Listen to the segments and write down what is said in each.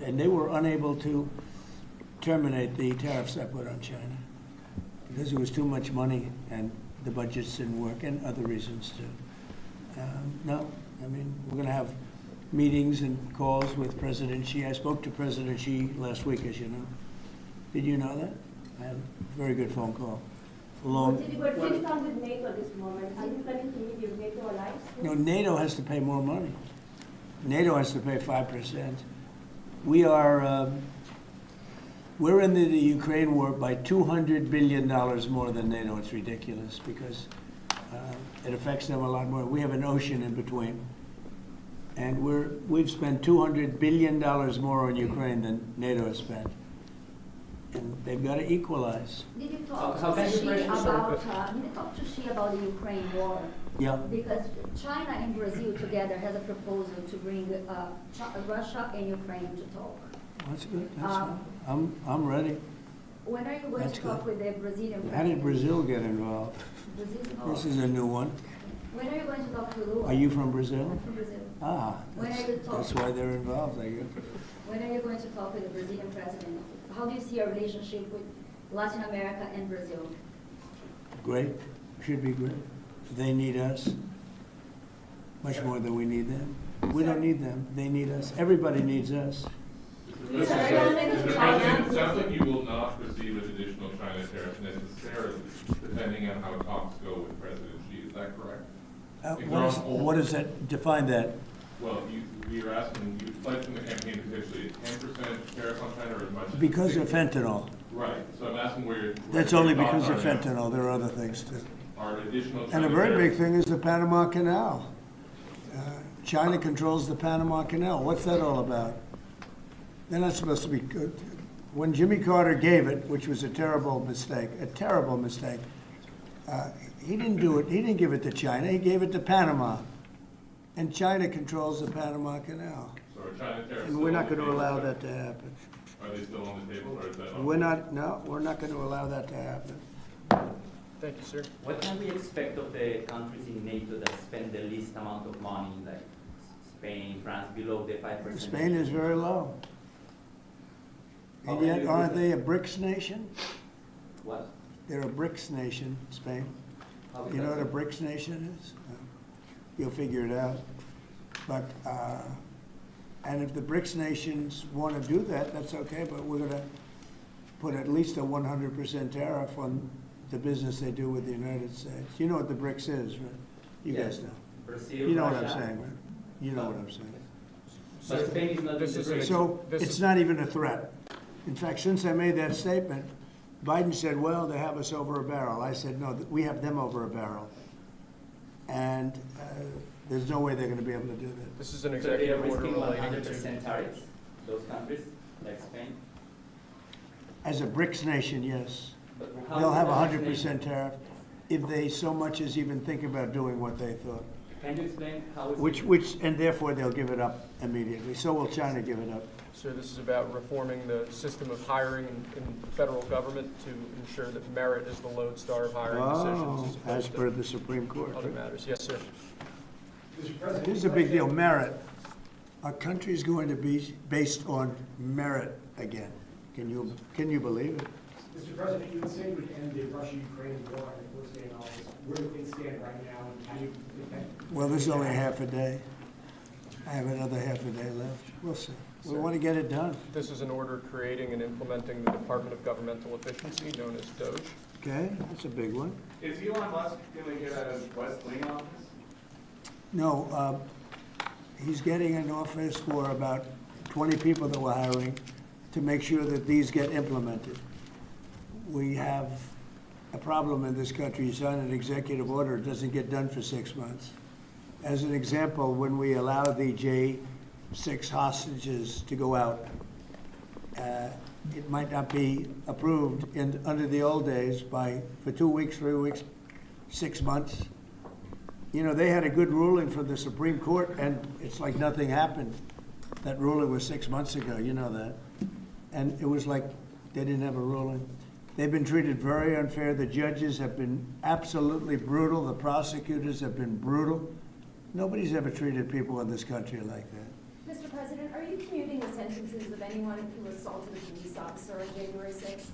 and they were unable to terminate the tariffs I put on China because it was too much money and the budgets didn't work and other reasons too. No, I mean, we're going to have meetings and calls with President Xi. I spoke to President Xi last week, as you know. Did you know that? I had a very good phone call. But what is done with NATO at this moment? Are you planning to meet your NATO allies? No, NATO has to pay more money. NATO has to pay 5%. We are, we're in the Ukraine war by $200 billion more than NATO. It's ridiculous because it affects them a lot more. We have an ocean in between. And we've spent $200 billion more on Ukraine than NATO has spent. And they've got to equalize. Did you talk to Xi about the Ukraine war? Yeah. Because China and Brazil together has a proposal to bring Russia and Ukraine to talk. That's good. That's good. I'm ready. When are you going That's to talk good. with the Brazilian president? How did Brazil get involved? This is a new one. When are you going to talk to Lula? Are you from Brazil? I'm from Brazil. Ah, When are you talking? that's why they're involved, I guess. When are you going to talk with the Brazilian president? How do you see our relationship with Latin America and Brazil? Great. Should be great. They need us much more than we need them. We don't need them. They need us. Everybody needs us. Mr. President, it sounds like you will not proceed with additional China tariffs necessarily, depending on how talks go with President Xi. Is that correct? What does that, define that? Well, you're asking, you pledged in the campaign potentially a 10% tariff on China or as much as Because of 60%. fentanyl. Right, so I'm asking where That's your only thoughts because are of now. fentanyl. There are other things too. Are additional China And a very tariffs- big thing is the Panama Canal. China controls the Panama Canal. What's that all about? They're not supposed to be good. When Jimmy Carter gave it, which was a terrible mistake, he didn't do it. He didn't give it to China. He gave it to Panama. And China controls the Panama Canal. So are China tariffs And still we're on not the going to table? allow that to happen. Are they still on the table, or is that on? We're not going to allow that to happen. Thank you, sir. What can we expect of the countries in NATO that spend the least amount of money, like Spain, France, below the 5%? Spain is very low. And yet, aren't they a BRICS nation? What? They're a BRICS nation, Spain. How is You know that what a so? BRICS nation is? You'll figure it out. But, and if the BRICS nations want to do that, that's okay, but we're going to put at least a 100% tariff on the business they do with the United States. You know what the BRICS is, right? You Yes. guys know. Brazil, You know what I'm Russia. saying, right? You know what I'm saying. But Spain is not in This the is an BRICS. So This it's is- not even a threat. In fact, since I made that statement, Biden said, well, they have us over a barrel. I said, no, we have them over a barrel. And there's no way they're going to be able to do that. This is an So they are executive order risking relating to. 100% tariffs, those countries, like Spain? As a BRICS nation, yes. But how They'll is have a that 100% tariff if they so much as even think about doing what they thought. Can you explain how it's... Which, and therefore they'll give it up immediately. So will China give it up. Sir, this is about reforming the system of hiring in the federal government to ensure that merit is the lodestar of hiring Oh, decisions as as per opposed the Supreme Court. to other matters. Yes, sir. Mr. President, Here's a big deal, merit. Our country's going to be based on merit again. Can you believe it? Mr. President, you would say you would end the Russia-Ukraine war and if we're staying in office. Where do things stand right now and how do you think that? Well, there's only half a day. I have another half a day left. We'll see. We want to get it done, This is an order creating and implementing the Department of Governmental Efficiency, known as DOGE. okay? That's a big one. Is Elon Musk going to get a West Wing office? No, he's getting an office for about 20 people that we're hiring to make sure that these get implemented. We have a problem in this country. You sign an executive order, it doesn't get done for 6 months. As an example, when we allow the J6 hostages to go out, it might not be approved under the old days for 2 weeks, 3 weeks, 6 months. You know, they had a good ruling from the Supreme Court, and it's like nothing happened. That ruling was 6 months ago, you know that. And it was like they didn't have a ruling. They've been treated very unfair. The judges have been absolutely brutal. The prosecutors have been brutal. Nobody's ever treated people in this country like that. Mr. President, are you commuting essentially sentences of anyone who assaulted a police officer on January 6th?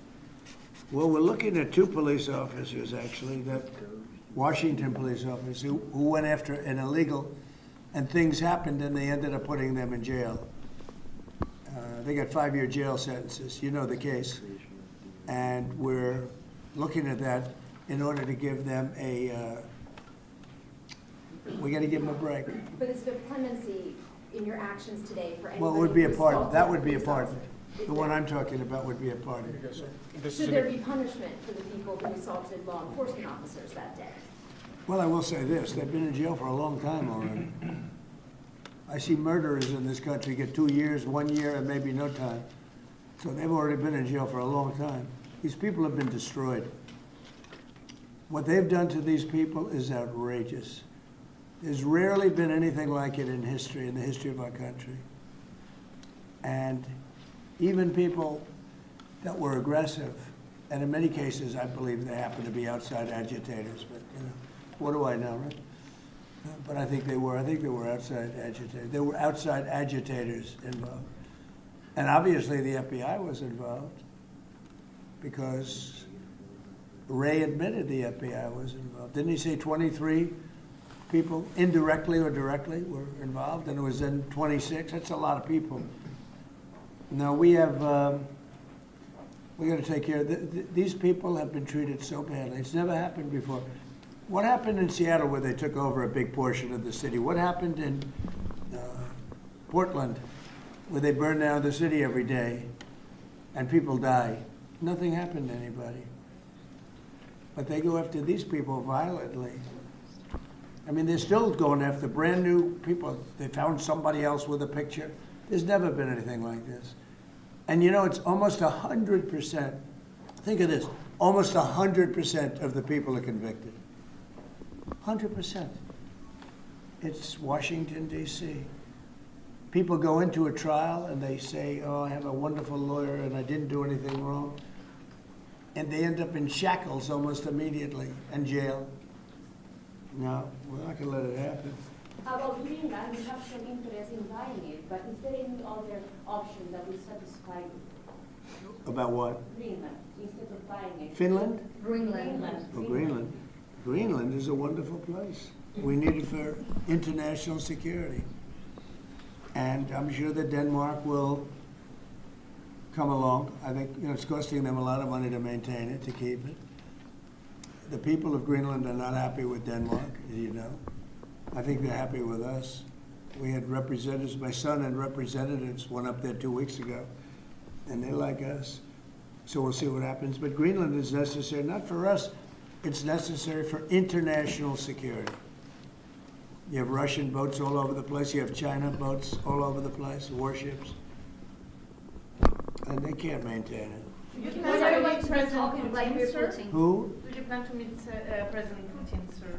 Well, we're looking at 2 police officers, actually, that Washington police officers who went after an illegal, and things happened and they ended up putting them in jail. They got 5-year jail sentences. You know the case. And we're looking at that in order to give them we got to give them a break. But is there clemency in your actions today for anybody Well, it would be a who part, assaulted that a would be a police part. officer? Is The one there- I'm talking about would be a part of it. Yes, sir. This is Should an- there be punishment for the people who assaulted law enforcement officers that day? Well, I will say this, they've been in jail for a long time already. I see murderers in this country get 2 years, 1 year, and maybe no time. So they've already been in jail for a long time. These people have been destroyed. What they've done to these people is outrageous. There's rarely been anything like it in history, in the history of our country. And even people that were aggressive, and in many cases, I believe they happen to be outside agitators, but, you know, what do I know, right? But I think they were outside agitators. There were outside agitators involved. And obviously the FBI was involved because Ray admitted the FBI was involved. Didn't he say 23 people indirectly or directly were involved, and it was then 26? That's a lot of people. Now we have, we got to take care of, these people have been treated so badly. It's never happened before. What happened in Seattle where they took over a big portion of the city? What happened in Portland where they burn down the city every day and people die? Nothing happened to anybody. But they go after these people violently. I mean, they're still going after brand new people. They found somebody else with a picture. There's never been anything like this. And you know, it's almost 100%. Think of this, almost 100% of the people are convicted. 100%. It's Washington, D.C. People go into a trial and they say, oh, I have a wonderful lawyer and I didn't do anything wrong. And they end up in shackles almost immediately and jail. No, we're not going to let it happen. About Greenland, we have some interest in buying it, but is there any other option that will satisfy About what? Greenland instead of buying it? Finland? Greenland. Oh, Greenland. Greenland is a wonderful place. We need it for international security. And I'm sure that Denmark will come along. I think, you know, it's costing them a lot of money to maintain it, to keep it. The people of Greenland are not happy with Denmark, as you know. I think they're happy with us. We had representatives, my son had representatives, went up there 2 weeks ago, and they like us. So we'll see what happens. But Greenland is necessary, not for us, it's necessary for international security. You have Russian boats all over the place, you have China boats all over the place, warships, and they can't maintain it. What are you talking like we're putting? Who? Do you plan to meet President Putin, sir?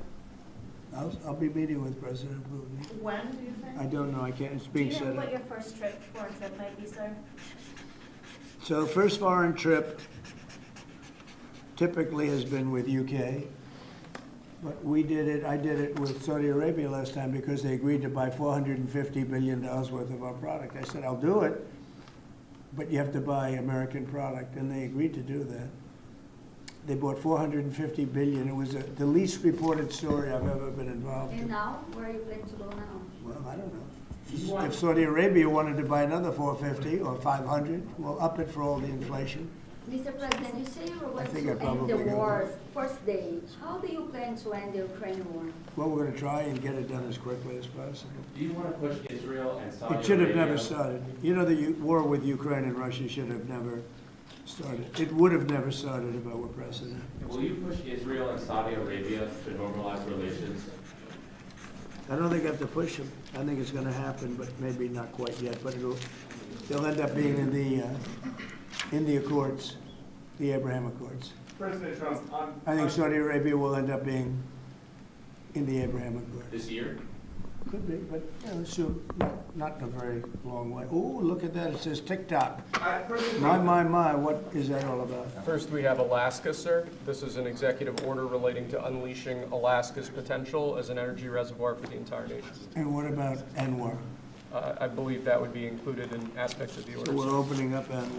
I'll be meeting with President Putin. When do you think? I don't know, I can't, it's Do being you set know what up. your first foreign trip might be, sir? So first foreign trip typically has been with UK, but I did it with Saudi Arabia last time because they agreed to buy $450 billion worth of our product. I said, I'll do it, but you have to buy American product, and they agreed to do that. They bought $450 billion. It was the least reported story I've ever been involved And in. now, where are you planning to go now? Well, I don't know. If Saudi Arabia wanted to buy another 450 or 500, we'll up it for all the inflation. Mr. President, you say you were going think to I'd end probably the go war first day. How do you plan to end the Ukraine war? Well, we're going to try and get it done as quickly as possible. Do you want to push Israel and Saudi Arabia? It should have never started. You know, the war with Ukraine and Russia should have never started. It would have never started if I were president. Will you push Israel and Saudi Arabia to normalize relations? I don't think I have to push them. I think it's going to happen, but maybe not quite yet. But they'll end up being in the Accords, the Abraham Accords. President Trump, I think Saudi Arabia will end up being in the Abraham Accords. This year? Could be, but you know, soon, not in a very long way. Oh, look at that! It says TikTok. President My, Trump, what is that all about? First, we have Alaska, sir. This is an executive order relating to unleashing Alaska's potential as an energy reservoir for the entire nation. And what about Anwar? I believe that would be included in aspects of the So we're orders. opening up and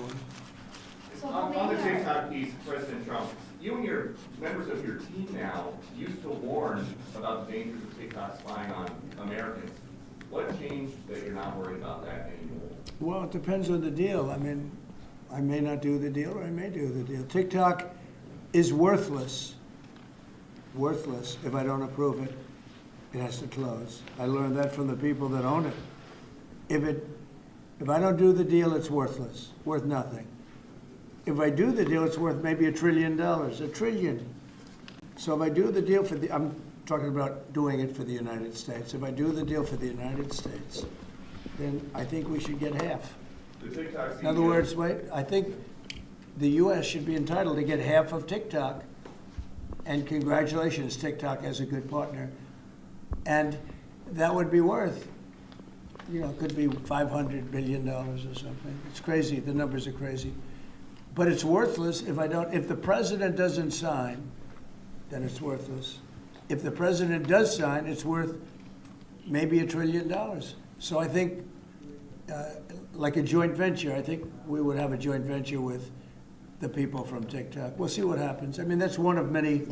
So how On the many are? TikTok piece, President Trump, you and your members of your team now used to warn about the dangers of TikTok spying on Americans. What changed that you're not worried about that anymore? Well, it depends on the deal. I mean, I may not do the deal, or I may do the deal. TikTok is worthless if I don't approve it. It has to close. I learned that from the people that own it. If I don't do the deal, it's worthless, worth nothing. If I do the deal, it's worth maybe $1 trillion, $1 trillion. So if I do the deal I'm talking about doing it for the United States. If I do the deal for the United States, then I think we should get half. The TikTok In other words, I think the U.S. should be entitled to get half of TikTok. And congratulations, TikTok has a good partner. And that would be worth, it could be $500 billion or something. It's crazy, the numbers are crazy. But it's worthless if the president doesn't sign, then it's worthless. If the president does sign, it's worth maybe $1 trillion. So I think, like a joint venture, I think we would have a joint venture with the people from TikTok. We'll see what happens. I mean, that's one of many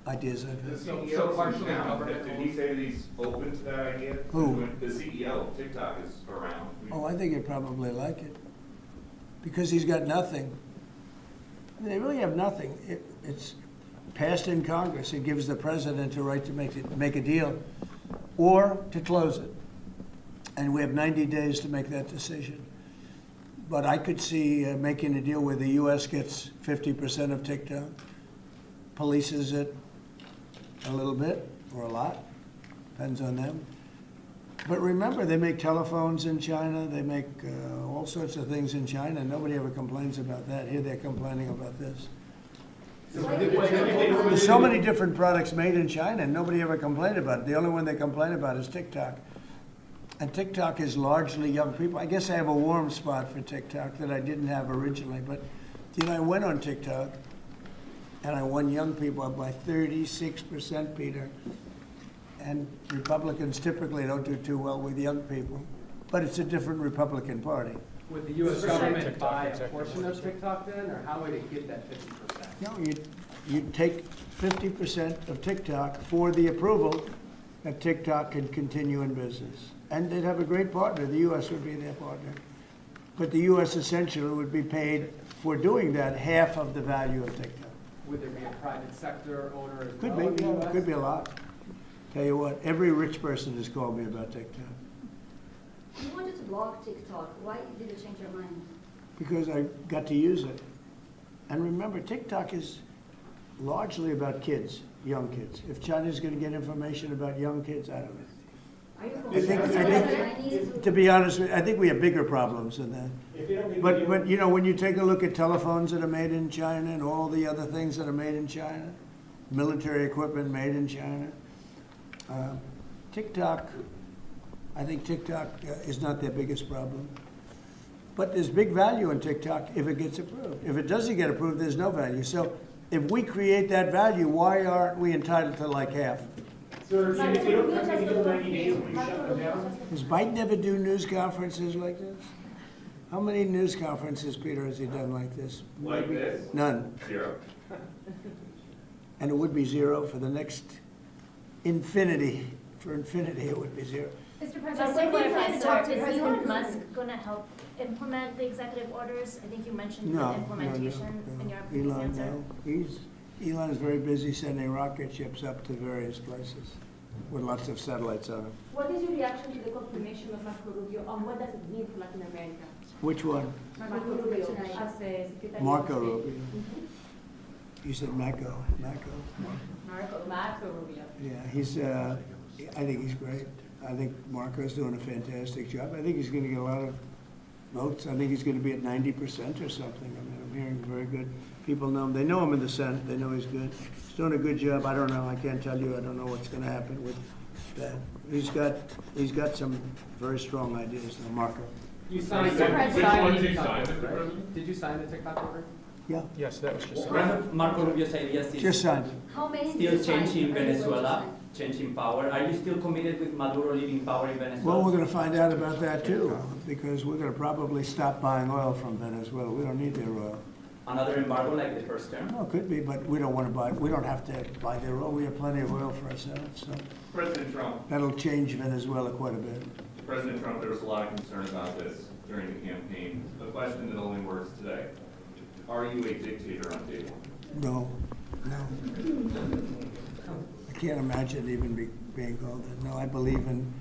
ideas I've The had. CEO so seems partially down. government Did he say that he's open to that idea? Who? The CEO of TikTok is around. Oh, I think he'd probably like it, because he's got nothing. I mean, they really have nothing. It's passed in Congress. It gives the president a right to make a deal, or to close it. And we have 90 days to make that decision. But I could see making a deal where the U.S. gets 50% of TikTok, polices it a little bit or a lot, depends on them. But remember, they make telephones in China, they make all sorts of things in China. Nobody ever complains about that. Here they're complaining about this. There's so many different products made in China, and nobody ever complained about it. The only one they complain about is TikTok. And TikTok is largely young people. I guess I have a warm spot for TikTok that I didn't have originally. But, I went on TikTok, and I won young people up by 36%, Peter. And Republicans typically don't do too well with young people. But it's a different Republican Party. Would the US government TikTok, buy a exactly. portion of TikTok then, or how would it get that 50%? No, you'd take 50% of TikTok for the approval that TikTok can continue in business. And they'd have a great partner. The U.S. would be their partner. But the U.S. essentially would be paid for doing that half of the value of TikTok. Would there be a private sector owner as Could well be, in the yeah, US? could be a lot. Tell you what, every rich person has called me about TikTok. You wanted to block TikTok. Why did you change your mind? Because I got to use it. And remember, TikTok is largely about kids, young kids. If China's going to get information about young kids, I don't know. Are you I think, to be honest with you, I think we have bigger problems than that. If they don't make a But, deal- when you take a look at telephones that are made in China and all the other things that are made in China, military equipment made in China, TikTok, I think TikTok is not their biggest problem. But there's big value in TikTok if it gets approved. If it doesn't get approved, there's no value. So if we create that value, why aren't we entitled to like half? Sir, But if you don't Rubio have just to give 90 approved days, it. will you Marco shut them Rubio down? just Does Biden ever do news conferences like this? How many news conferences, Peter, has he done like this? Like this? None. 0. And it would be 0 for the next infinity. For infinity, it would be 0. Mr. Just President, to when did clarify, you sir, talk to is President Elon Musk Putin? gonna help implement the executive orders? I think you mentioned the No, implementation in your previous Elon, answer. no. Elon is very busy sending rocket ships up to various places with lots of satellites on them. What is your reaction to the confirmation of Marco Rubio on what does it mean for Latin America? Which one? Marco Rubio as a Secretary of Marco State. Rubio. Mhm. You said Marco. Marco Rubio. Yeah, he's, I think he's great. I think Marco's doing a fantastic job. I think he's going to get a lot of votes. I think he's going to be at 90% or something. I mean, I'm hearing very good. People know him. They know him in the Senate. They know he's good. He's doing a good job. I don't know. I can't tell you. I don't know what's going to happen with that. He's got some very strong ideas, though, Marco. You signed Which the one TikTok did you sign, order, Mr. right? President? Did you sign the TikTok order? Yeah, Yes, that was just. One of Marco Rubio's ideas just is signed it. How many Still did you sign? changing Are you going to Venezuela. sign? changing power. Are you still committed with Maduro leaving power in Venezuela? Well, we're gonna find out about that too, because we're gonna probably stop buying oil from Venezuela. We don't need their oil. Another embargo like the first term? Well, it could be, but we don't wanna buy, we don't have to buy their oil. We have plenty of oil for ourselves, so President Trump, that'll change Venezuela quite a bit. President Trump, there was a lot of concern about this during the campaign. The question that only works today, are you a dictator on day one? No, no. I can't imagine even being called that. No, I believe in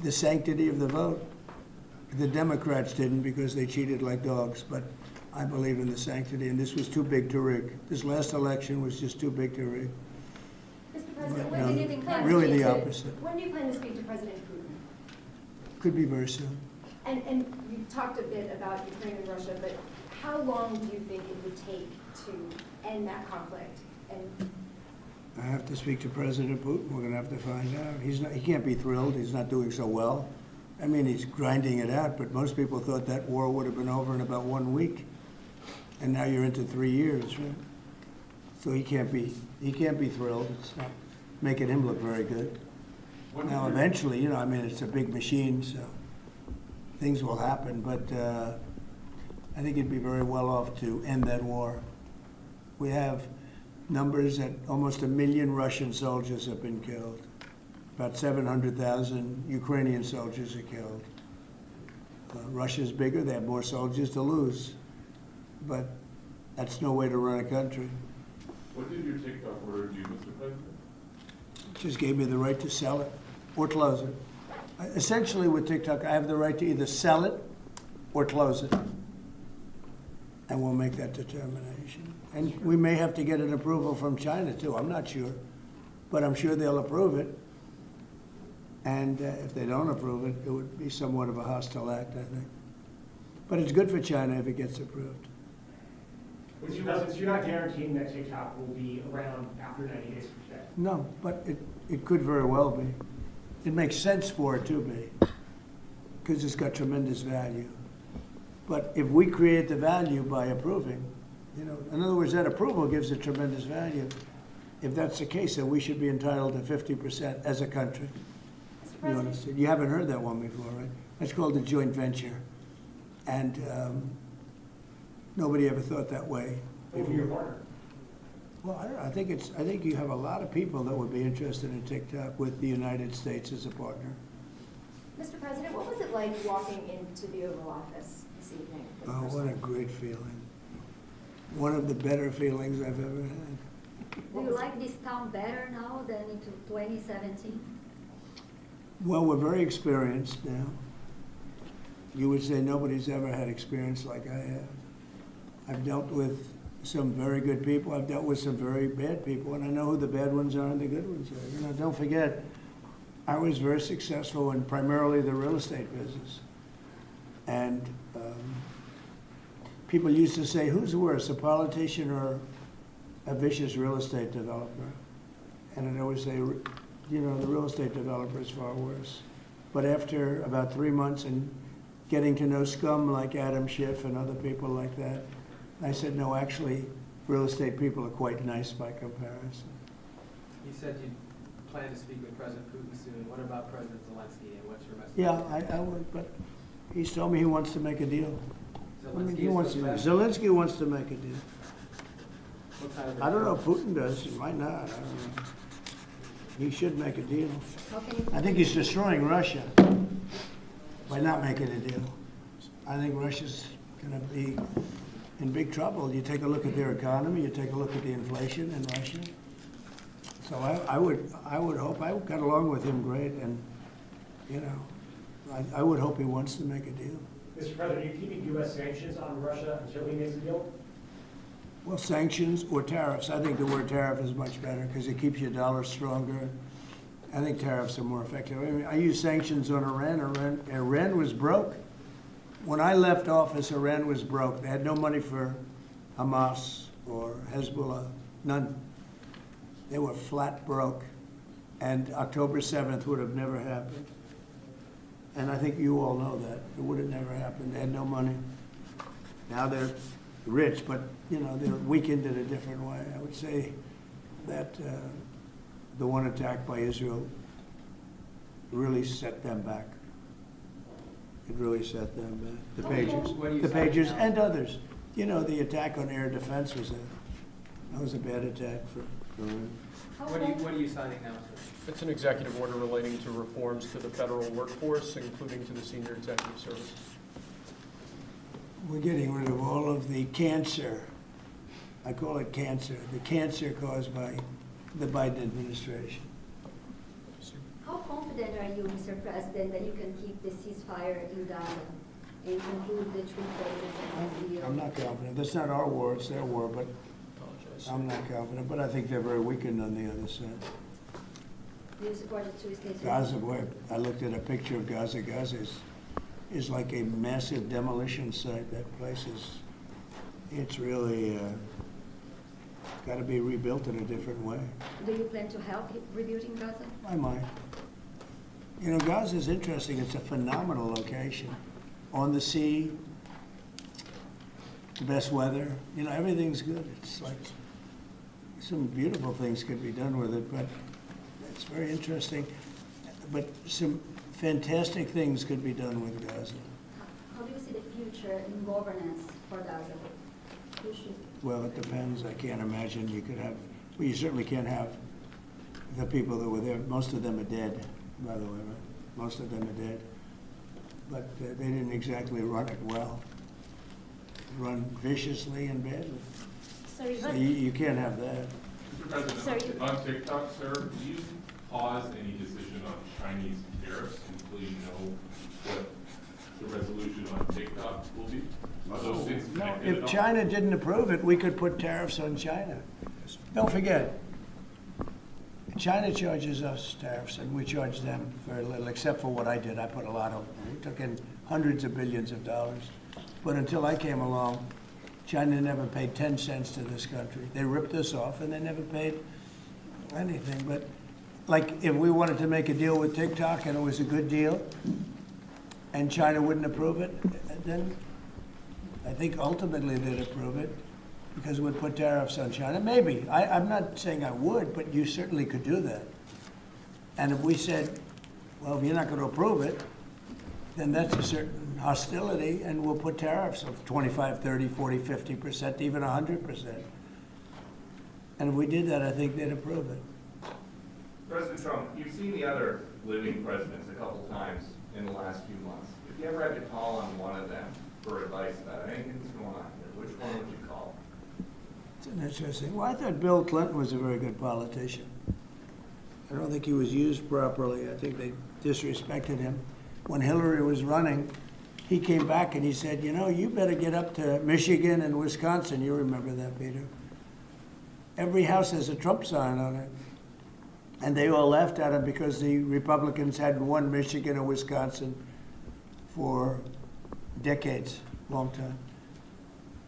the sanctity of the vote. The Democrats didn't because they cheated like dogs, but I believe in the sanctity, and this was too big to rig. This last election was just too big to rig. Mr. President, But, when no, do you plan to really speak the to- opposite. When do you plan to speak to President Putin? Could be very soon. And you talked a bit about Ukraine and Russia, but how long do you think it would take to end that conflict? And I have to speak to President Putin. We're gonna have to find out. He can't be thrilled. He's not doing so well. I mean, he's grinding it out, but most people thought that war would have been over in about 1 week. And now you're into 3 years, right? So he can't be thrilled. It's not making him look very good. Now, eventually, I mean, it's a big machine, so things will happen, but I think he'd be very well off to end that war. We have numbers that almost 1 million Russian soldiers have been killed. About 700,000 Ukrainian soldiers are killed. Russia's bigger, they have more soldiers to lose. But that's no way to run a country. What did your TikTok order do, Mr. President? It just gave me the right to sell it or close it. Essentially with TikTok, I have the right to either sell it or close it. And we'll make that determination. And we may have to get an approval from China too, I'm not sure. But I'm sure they'll approve it. And if they don't approve it, it would be somewhat of a hostile act, I think. But it's good for China if it gets approved. Mr. President, you're not guaranteeing that TikTok will be around after 90 days from today. No, but it could very well be. It makes sense for it to be, because it's got tremendous value. But if we create the value by approving, in other words, that approval gives it tremendous value. If that's the case, then we should be entitled to 50% as a country. Mr. You President, understand? You haven't heard that one before, right? That's called a joint venture. And nobody ever thought that way. Over your partner. Well, I don't know. I think you have a lot of people that would be interested in TikTok with the United States as a partner. Mr. President, what was it like walking into the Oval Office this evening? for the Oh, first what a time? great feeling. One of the better feelings I've ever had. Do you like this town better now than in 2017? Well, we're very experienced now. You would say nobody's ever had experience like I have. I've dealt with some very good people. I've dealt with some very bad people, and I know who the bad ones are and the good ones are. Don't forget, I was very successful in primarily the real estate business. And people used to say, who's worse, a politician or a vicious real estate developer? And I'd always say, the real estate developer is far worse. But after about 3 months and getting to know scum like Adam Schiff and other people like that, I said, no, actually, real estate people are quite nice by comparison. You said you plan to speak with President Putin soon. What about President Zelensky, and what's your message? Yeah, I would, but he's told me he wants to make a deal. Zelensky Zelensky wants to make a deal. What kind of I don't know if Putin does, he might not, I don't know. He should make a deal. How can you? I think he's destroying Russia by not making a deal. I think Russia's gonna be in big trouble. You take a look at their economy, you take a look at the inflation in Russia. So I would hope, I got along with him great, and, I would hope he wants to make a deal. Mr. President, are you keeping U.S. sanctions on Russia until he makes a deal? Well, sanctions or tariffs. I think the word tariff is much better because it keeps your dollar stronger. I think tariffs are more effective. I mean, I use sanctions on Iran. Iran was broke. When I left office, Iran was broke. They had no money for Hamas or Hezbollah, none. They were flat broke. And October 7th would have never happened. And I think you all know that. It would have never happened. They had no money. Now they're rich, but they're weakened in a different way. I would say that the one attack by Israel really set them back. It really set them back. The Pages, What do you the say Pages now? and others. You know, the attack on air defense was that was a bad attack for Iran. What are you signing now, sir? It's an executive order relating to reforms to the federal workforce, including to the senior executive service. We're getting rid of all of the cancer. I call it cancer. The cancer caused by the Biden administration. How confident are you, Mr. President, that you can keep the ceasefire in Gaza and conclude the 3 phases of the I'm not confident. That's not our war, it's their war, but Apologize. I'm not confident. But I think they're very weakened on the other side. Do you support the 2 states? Gaza, boy, I looked at a picture of Gaza. Gaza is like a massive demolition site. That place it's really got to be rebuilt in a different way. Do you plan to help rebuilding Gaza? I might. You know, Gaza is interesting. It's a phenomenal location. On the sea, the best weather. You know, everything's good. It's like some beautiful things could be done with it, but it's very interesting. But some fantastic things could be done with Gaza. How do you see the future in governance for Gaza? Who should? Well, it depends. I can't imagine you could have, well, you certainly can't have the people that were there. Most of them are dead, by the way, right? Most of them are dead. But they didn't exactly run it well. Run viciously and badly. Sorry, So but you can't have that. Mr. Sorry. President, on TikTok, sir, do you pause any decision on Chinese tariffs until you know what the resolution on TikTok will be? Are those things No, connected at if all? China didn't approve it, we could put tariffs on China. Don't forget, China charges us tariffs, and we charge them very little, except for what I did. I put a lot of, we took in hundreds of billions of dollars. But until I came along, China never paid 10 cents to this country. They ripped us off, and they never paid anything. But like, if we wanted to make a deal with TikTok, and it was a good deal, and China wouldn't approve it, then I think ultimately they'd approve it, because we'd put tariffs on China. Maybe. I'm not saying I would, but you certainly could do that. And if we said, well, if you're not going to approve it, then that's a certain hostility, and we'll put tariffs of 25, 30, 40, 50%, even 100%. And if we did that, I think they'd approve it. President Trump, you've seen the other living presidents a couple times in the last few months. If you ever had to call on one of them for advice about anything that's going on here, which one would you call? It's an interesting. Well, I thought Bill Clinton was a very good politician. I don't think he was used properly. I think they disrespected him. When Hillary was running, he came back and he said, you know, you better get up to Michigan and Wisconsin. You remember that, Peter? Every house has a Trump sign on it. And they all laughed at him because the Republicans hadn't won Michigan or Wisconsin for decades, long time.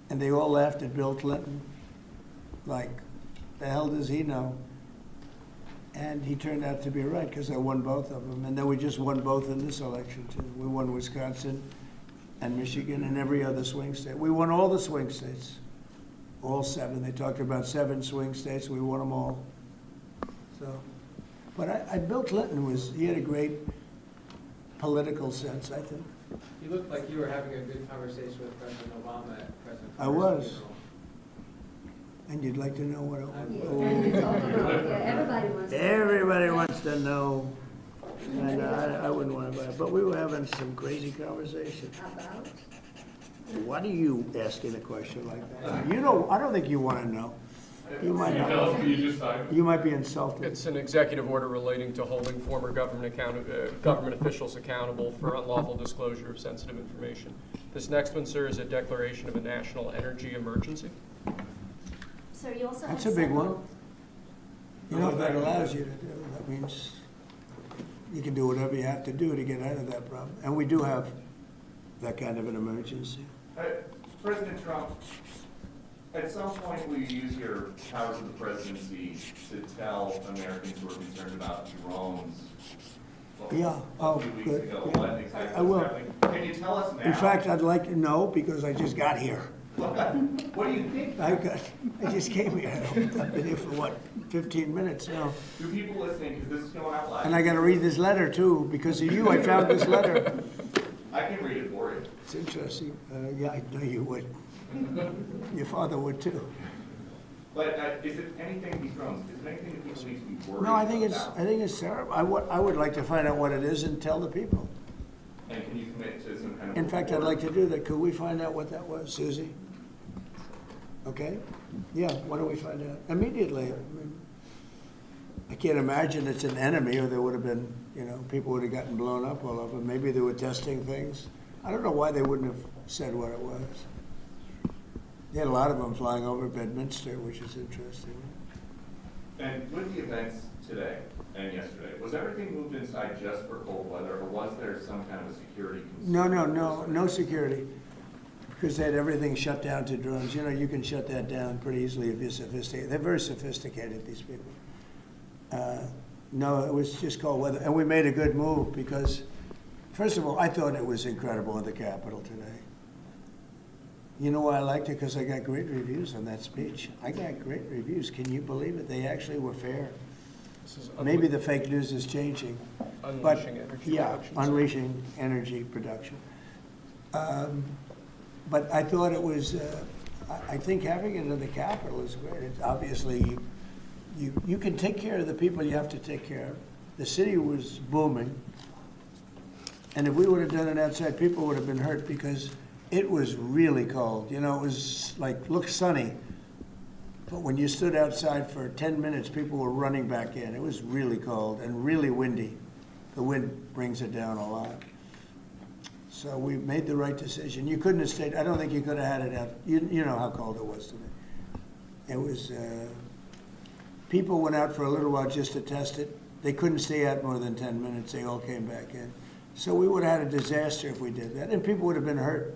And they all laughed at Bill Clinton. Like, the hell does he know? And he turned out to be right, because I won both of them. And then we just won both in this election, too. We won Wisconsin and Michigan and every other swing state. We won all the swing states, all 7. They talked about 7 swing states. We won them all. So, but Bill Clinton he had a great political sense, I think. You looked like you were having a good conversation with President Obama at President I Carter's was. funeral. And you'd like to know what it Yeah, was? and you talk about, yeah, everybody wants to. Everybody wants to know. And I wouldn't want to, but we were having some crazy conversation. About? Why do you asking a question like that? You know, I don't think you want to know. You might Can you tell us not. what you just signed? You might be insulted. It's an executive order relating to holding former government officials accountable for unlawful disclosure of sensitive information. This next one, sir, is a declaration of a national energy emergency. sir, you also That's have a big one. several- You know what that allows you to do? That means you can do whatever you have to do to get out of that problem. And we do have that kind of an emergency. President Trump, at some point will you use your powers of the presidency to tell Americans who are concerned about drones? Yeah. A few weeks ago, what exactly I will. was happening? Can you tell us now? In fact, I'd like to know, because I just got here. What do you think? I just came here. I've been here for what, 15 minutes now. Do people listening, because this is going out live? And I gotta read this letter too. Because of you, I found this letter. I can read it for you. It's interesting. Yeah, I know you would. Your father would too. But is it anything, these drones, is it anything that people need to be worried No, I think about? it's terrible. I would like to find out what it is and tell the people. And can you commit to some kind of? In fact, I'd report? like to do that. Could we find out what that was, Susie? Okay? Yeah, why don't we find out? Immediately. I mean, I can't imagine it's an enemy, or there would have been, people would have gotten blown up all over. Maybe they were testing things. I don't know why they wouldn't have said what it was. They had a lot of them flying over Bedminster, which is interesting. And with the events today and yesterday, was everything moved inside just for cold weather, or was there some kind of a security concern? No security. Because they had everything shut down to drones. You can shut that down pretty easily if you're sophisticated. They're very sophisticated, these people. No, it was just cold weather. And we made a good move because, first of all, I thought it was incredible in the Capitol today. You know why I liked it? Because I got great reviews on that speech. I got great reviews. Can you believe it? They actually were fair. Maybe the fake news is changing. Unleashing energy production. Unleashing energy production. But I thought it was, I think having it in the Capitol is great. It's obviously, you can take care of the people you have to take care of. The city was booming. And if we would have done it outside, people would have been hurt because it was really cold. It was looked sunny. But when you stood outside for 10 minutes, people were running back in. It was really cold and really windy. The wind brings it down a lot. So we made the right decision. You couldn't have stayed, I don't think you could have had it out. You know how cold it was today. It was, people went out for a little while just to test it. They couldn't stay out more than 10 minutes. They all came back in. So we would have had a disaster if we did that, and people would have been hurt.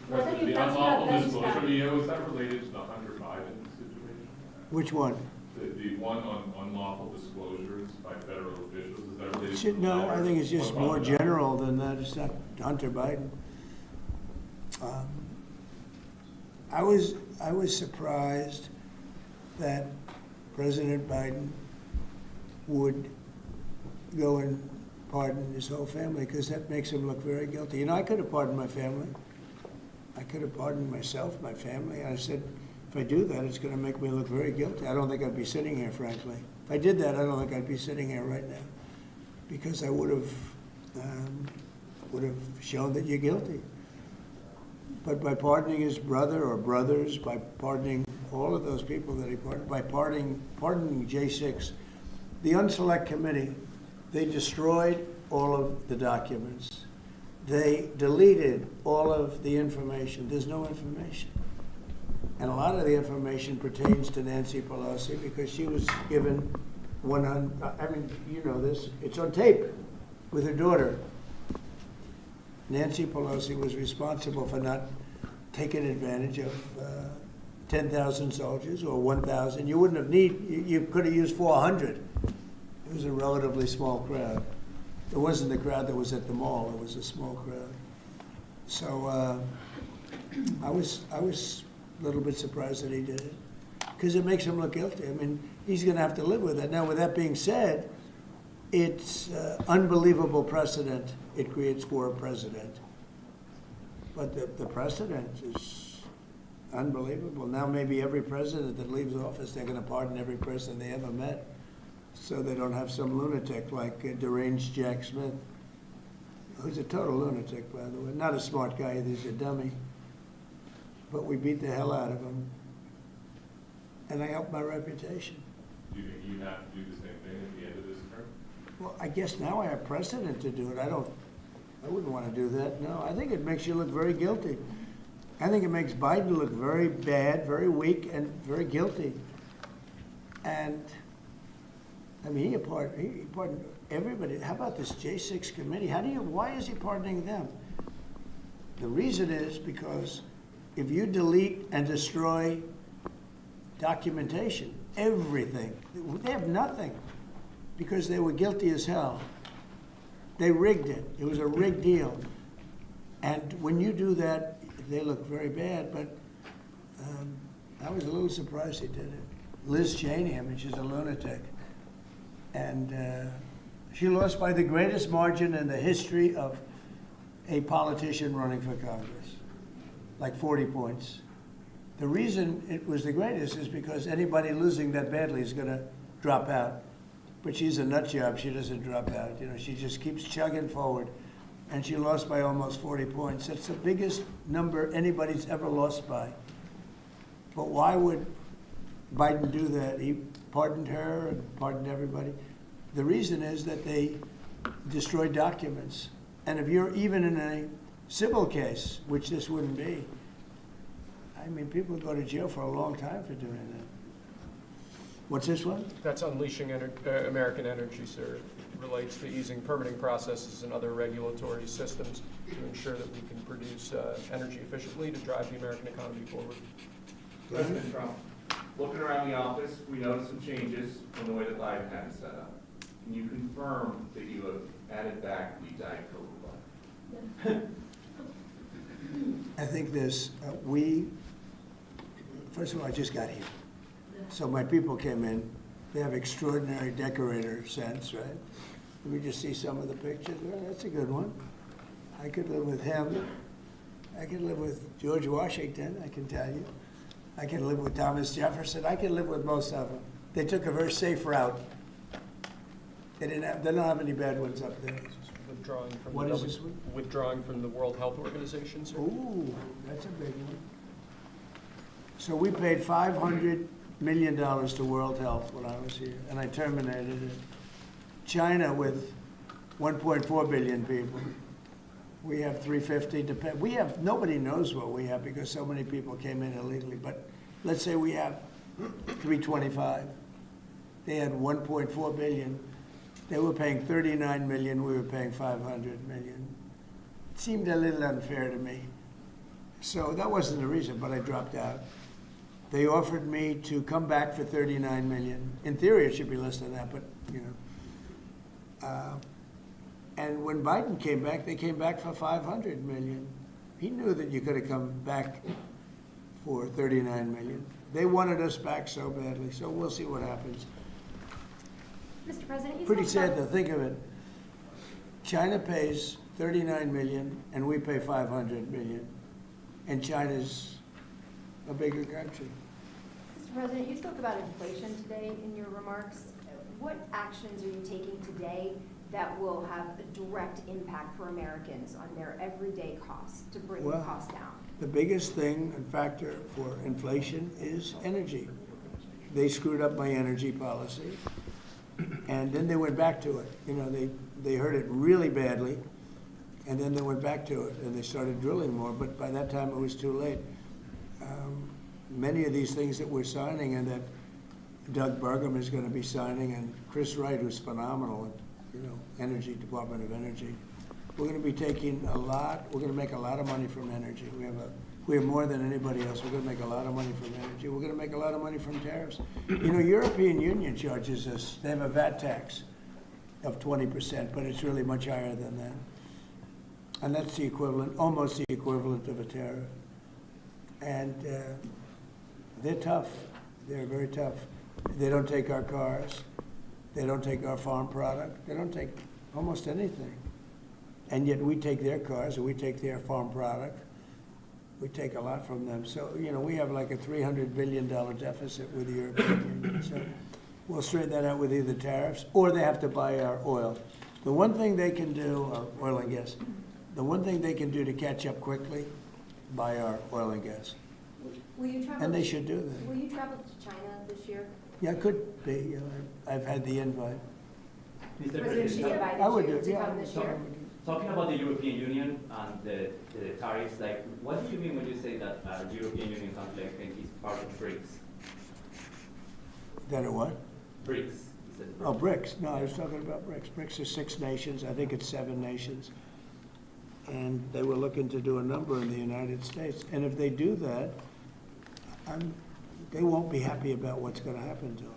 President, The you touched on unlawful disclosure Afghanistan. video, is that related to the Hunter Biden situation? Which one? The one on unlawful disclosures by federal officials, is that related to the No, letter? I think it's just What more about that? general than that. It's not Hunter Biden. I was surprised that President Biden would go and pardon his whole family, because that makes him look very guilty. I could have pardoned my family. I could have pardoned myself, my family. I said, if I do that, it's going to make me look very guilty. I don't think I'd be sitting here, frankly. If I did that, I don't think I'd be sitting here right now, because I would have shown that you're guilty. But by pardoning his brother or brothers, by pardoning all of those people that he pardoned, by pardoning J6, the Unselect Committee, they destroyed all of the documents. They deleted all of the information. There's no information. And a lot of the information pertains to Nancy Pelosi because she was given 100, I mean, you know this, it's on tape with her daughter. Nancy Pelosi was responsible for not taking advantage of 10,000 soldiers or 1,000. You wouldn't have you could have used 400. It was a relatively small crowd. It wasn't the crowd that was at the mall. It was a small crowd. So I was a little bit surprised that he did it, because it makes him look guilty. I mean, he's going to have to live with it. Now, with that being said, it's unbelievable precedent it creates for a president. But the precedent is unbelievable. Now maybe every president that leaves office, they're going to pardon every person they ever met, so they don't have some lunatic like deranged Jack Smith, who's a total lunatic, by the way. Not a smart guy either, he's a dummy. But we beat the hell out of him. And I helped my reputation. Do you think you have to do the same thing at the end of this term? Well, I guess now I have precedent to do it. I wouldn't want to do that, no. I think it makes you look very guilty. I think it makes Biden look very bad, very weak, and very guilty. And, I mean, he pardoned everybody. How about this J6 committee? Why is he pardoning them? The reason is because if you delete and destroy documentation, everything, they have nothing, because they were guilty as hell. They rigged it. It was a rigged deal. And when you do that, they look very bad, but I was a little surprised he did it. Liz Cheney, I mean, she's a lunatic. And she lost by the greatest margin in the history of a politician running for Congress, like 40 points. The reason it was the greatest is because anybody losing that badly is going to drop out. But she's a nut job. She doesn't drop out. You know, she just keeps chugging forward. And she lost by almost 40 points. That's the biggest number anybody's ever lost by. But why would Biden do that? He pardoned her and pardoned everybody. The reason is that they destroyed documents. And if you're even in a civil case, which this wouldn't be, I mean, people go to jail for a long time for doing that. What's this one? That's Unleashing American Energy, sir. It relates to easing permitting processes and other regulatory systems to ensure that we can produce energy efficiently to drive the American economy forward. President Trump, looking around the office, we noticed some changes from the way that Live had it set up. Can you confirm that you have added back the Diet Coke button? I think this, first of all, I just got here. So my people came in. They have extraordinary decorator sense, right? Let me just see some of the pictures. Well, that's a good one. I could live with him. I could live with George Washington, I can tell you. I could live with Thomas Jefferson. I could live with most of them. They took a very safe route. They don't have any bad ones up there. Withdrawing from What is this one? Withdrawing from the World Health Organization, sir. Ooh, that's a big one. So we paid $500 million to World Health when I was here, and I terminated it. China with 1.4 billion people. We have 350. We have, nobody knows what we have because so many people came in illegally, but let's say we have 325. They had 1.4 billion. They were paying 39 million, we were paying 500 million. It seemed a little unfair to me. So that wasn't the reason, but I dropped out. They offered me to come back for 39 million. In theory, it should be less than that, but you know. And when Biden came back, they came back for 500 million. He knew that you could have come back for 39 million. They wanted us back so badly, so we'll see what happens. Mr. President, you Pretty spoke sad to about- think of it. China pays 39 million and we pay 500 million. And China's a bigger country. Mr. President, you spoke about inflation today in your remarks. What actions are you taking today that will have a direct impact for Americans on their everyday costs to bring the Well, cost down? The biggest thing and factor for inflation is energy. They screwed up my energy policy. And then they went back to it. You know, they hurt it really badly, and then they went back to it, and they started drilling more, but by that time it was too late. Many of these things that we're signing and that Doug Burgum is going to be signing, and Chris Wright, who's phenomenal, you know, Energy, Department of Energy, we're going to be taking we're going to make a lot of money from energy. We have more than anybody else. We're going to make a lot of money from energy. We're going to make a lot of money from tariffs. You know, European Union charges us, they have a VAT tax of 20%, but it's really much higher than that. And that's the equivalent, almost the equivalent of a tariff. And they're tough. They're very tough. They don't take our cars. They don't take our farm product. They don't take almost anything. And yet we take their cars or we take their farm product. We take a lot from them. So, you know, we have like a $300 billion deficit with the European Union. So we'll straighten that out with either tariffs or they have to buy our oil. The one thing they can do, or oil and gas, the one thing they can do to catch up quickly, buy our oil and gas. Will you travel? And they should do that. Will you travel to China this year? Yeah, it could be. You know, I've had the invite. Mr. President Xi President, I would invited do, you to yeah. come this year? talking about the European Union and the tariffs, like, what do you mean when you say that European Union country, I think, is part of BRICS? That are what? BRICS. He said Oh, BRICS. No, I was talking about BRICS. BRICS is 6 nations. I think it's 7 nations. And they were looking to do a number in the United States. And if they do that, they won't be happy about what's going to happen to them.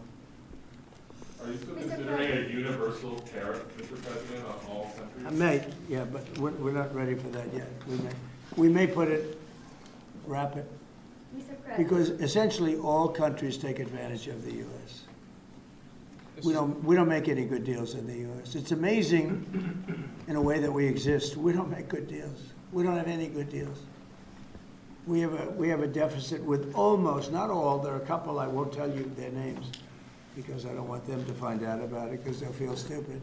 Are you still considering a universal tariff, Mr. President, on all countries? I may, yeah, but we're not ready for that yet. We may put it wrap it. Mr. President. Because essentially all countries take advantage of the U.S. We don't make any good deals in the U.S. It's amazing in a way that we exist. We don't make good deals. We don't have any good deals. We have a deficit with almost, not all, there are a couple, I won't tell you their names because I don't want them to find out about it because they'll feel stupid.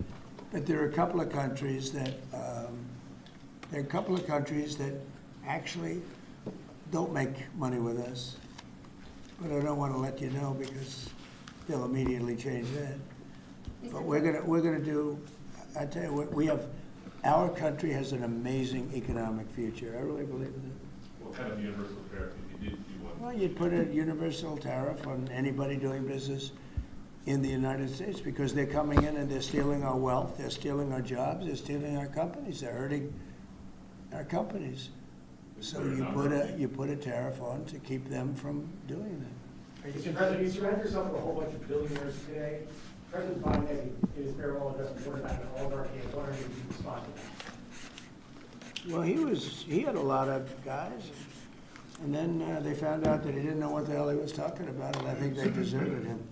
But there are a couple of countries that, actually don't make money with us. But I don't want to let you know because they'll immediately change that. But we're gonna do, I tell you what, our country has an amazing economic future. I really believe that. What kind of universal tariff if you did do one? Well, you'd put a universal tariff on anybody doing business in the United States because they're coming in and they're stealing our wealth, they're stealing our jobs, they're stealing our companies, they're hurting our companies. So you put a tariff on to keep them from doing that. Mr. President, you surround yourself with a whole bunch of billionaires today. President Biden, in his farewell address, reported back on all of our kids. What are you responding to that? Well, he had a lot of guys, and then they found out that he didn't know what the hell he was talking about, and I think they deserted him.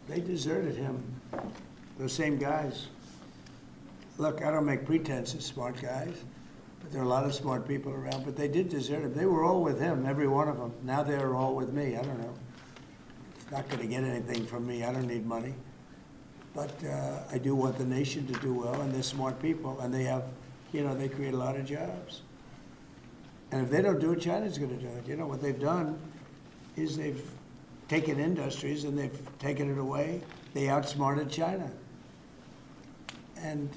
They deserted him, those same guys. Look, I don't make pretenses, smart guys, but there are a lot of smart people around, but they did desert him. They were all with him, every one of them. Now they're all with me, I don't know. It's not gonna get anything from me, I don't need money. But I do want the nation to do well, and they're smart people, and they have, they create a lot of jobs. And if they don't do it, China's gonna do it. What they've done is they've taken industries and they've taken it away. They outsmarted China. And,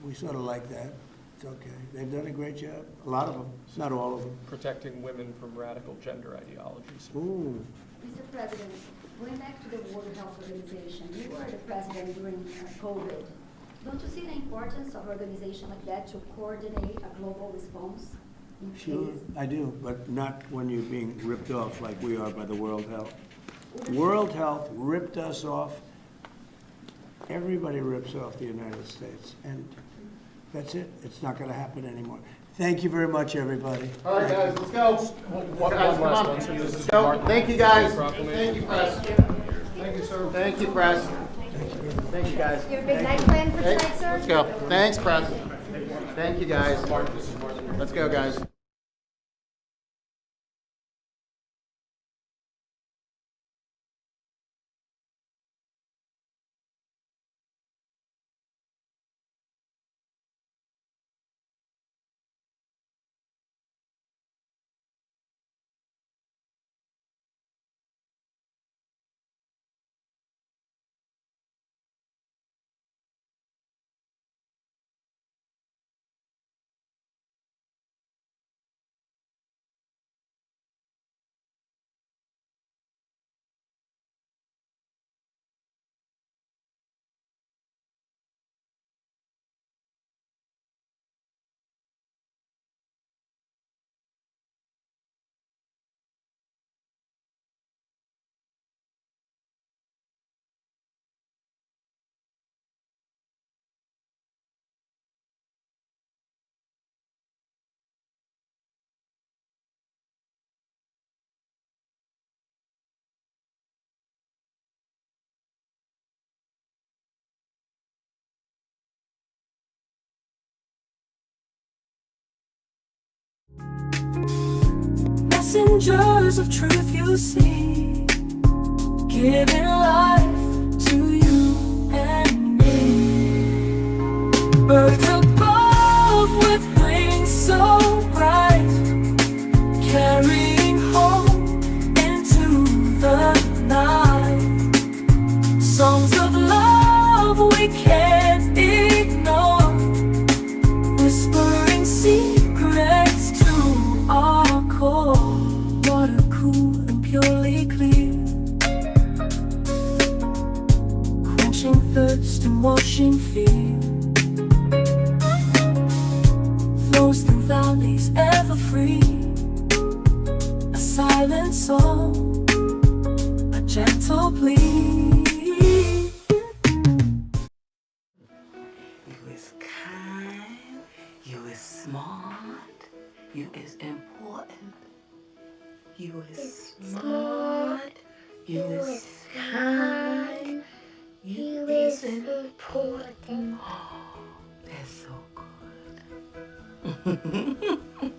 we sort of like that. It's okay. They've done a great job. A lot of them, not all of them. Protecting women from radical gender ideologies. Ooh. Mr. President, going back to the World Health Organization, you were the president during COVID. Don't you see the importance of an organization like that to coordinate a global response? Sure, I do, but not when you're being ripped off like we are by the World Health. World Health ripped us off. Everybody rips off the United States, and that's it. It's not going to happen anymore. Thank you very much, everybody. All right, guys, let's go. One last one. Let's go. Thank you, guys. Thank you, press. Thank you, sir. Thank you, press. Thank you, guys. You have a big night plan for tonight, sir? Let's go. Thanks, press. Thank you, guys. Let's go, guys. Messengers of truth you see, giving life to you and me. Birds above with wings so bright, carrying hope into the night. Songs of love we can't ignore, whispering secrets to our core. Water cool and purely clear, quenching thirst and washing fear. Flows through valleys ever free, a silent song, a gentle plea. You is kind, you is smart, you is important. You is smart. You is kind. You is important. That's so good.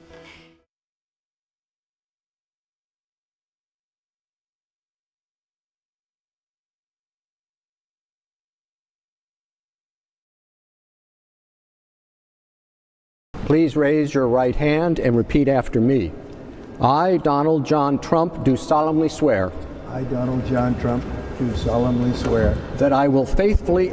Please raise your right hand and repeat after me. I, Donald John Trump, do solemnly swear I, Donald John Trump, do solemnly swear that I will faithfully